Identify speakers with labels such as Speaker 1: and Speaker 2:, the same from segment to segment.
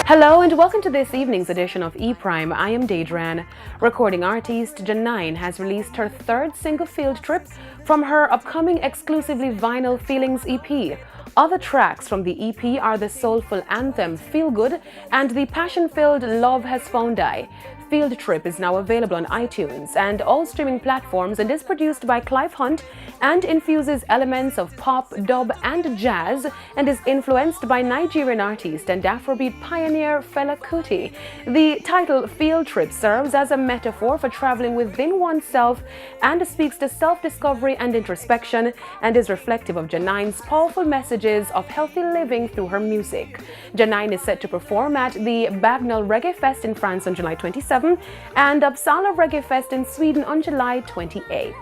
Speaker 1: Hello and welcome to this evening's edition of E-Prime. I am Daedran. Recording artist Janine has released her third single Field Trip from her upcoming exclusively vinyl Feelings EP. Other tracks from the EP are the soulful anthem Feel Good and the passion-filled Love Has Found I. Field Trip is now available on iTunes and all streaming platforms and is produced by Clive Hunt and infuses elements of pop, dub and jazz and is influenced by Nigerian artist and Afrobeat pioneer Fela Kuti. The title Field Trip serves as a metaphor for traveling within oneself and speaks to self-discovery and introspection and is reflective of Janine's powerful messages of healthy living through her music. Janine is set to perform at the Bagnall Reggae Fest in France on July 27 and Uppsala Reggae Fest in Sweden on July 28.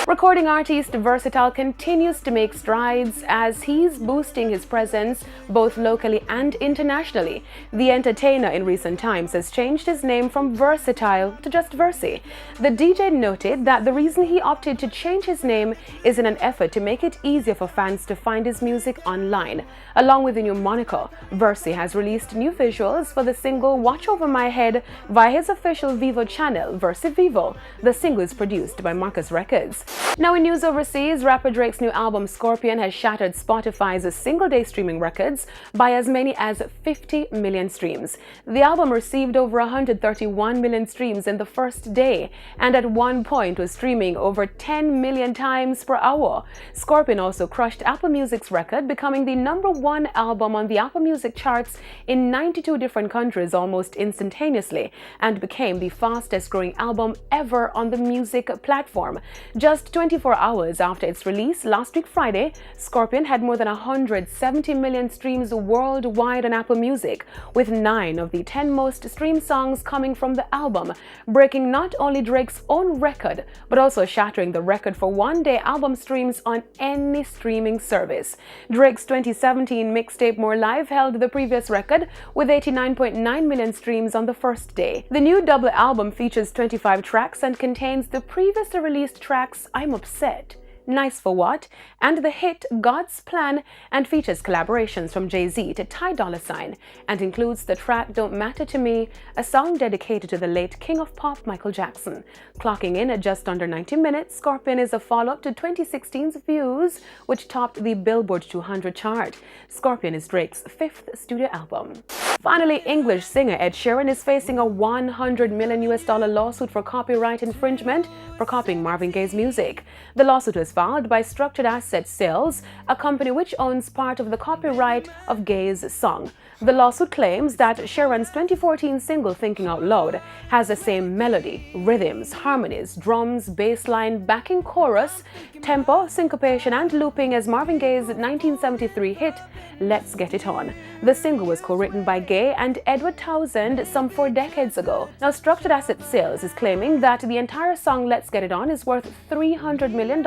Speaker 1: Recording artist Versatile continues to make strides as he's boosting his presence both locally and internationally. The entertainer in recent times has changed his name from Versatile to just Versi. The DJ noted that the reason he opted to change his name is in an effort to make it easier for fans to find his music online. Along with the new moniker, Versi has released new visuals for the single Watch Over My Head via his official Vivo channel, Versi Vivo. The single is produced by Marcus Records. Now in news overseas, rapper Drake's new album Scorpion has shattered Spotify's single-day streaming records by as many as 50 million streams. The album received over 131 million streams in the first day and at one point was streaming over 10 million times per hour. Scorpion also crushed Apple Music's record, becoming the #1 album on the Apple Music charts in 92 different countries almost instantaneously and became the fastest-growing album ever on the music platform. Just 24 hours after its release last week Friday, Scorpion had more than 170 million streams worldwide on Apple Music, with 9 of the 10 most streamed songs coming from the album, breaking not only Drake's own record, but also shattering the record for one-day album streams on any streaming service. Drake's 2017 mixtape More Live held the previous record with 89.9 million streams on the first day. The new double album features 25 tracks and contains the previously released tracks I'm Upset, Nice for What, and the hit God's Plan, and features collaborations from Jay-Z to Ty Dolla $ign, and includes the track Don't Matter to Me, a song dedicated to the late king of pop Michael Jackson. Clocking in at just under 90 minutes, Scorpion is a follow-up to 2016's Views, which topped the Billboard 200 chart. Scorpion is Drake's 5th studio album. Finally, English singer Ed Sheeran is facing a $100 million lawsuit for copyright infringement for copying Marvin Gaye's music. The lawsuit was filed by Structured Asset Sales, a company which owns part of the copyright of Gaye's song. The lawsuit claims that Sheeran's 2014 single Thinking Out Loud has the same melody, rhythms, harmonies, drums, bass line, backing chorus, tempo, syncopation, and looping as Marvin Gaye's 1973 hit Let's Get It On. The single was co-written by Gaye and Edward Townsend some 4 decades ago. Now, Structured Asset Sales is claiming that the entire song Let's Get It On is worth $300 million,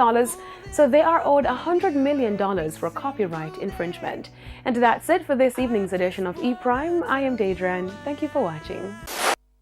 Speaker 1: so they are owed $100 million for copyright infringement. And that's it for this evening's edition of E-Prime. I am Daedran. Thank you for watching.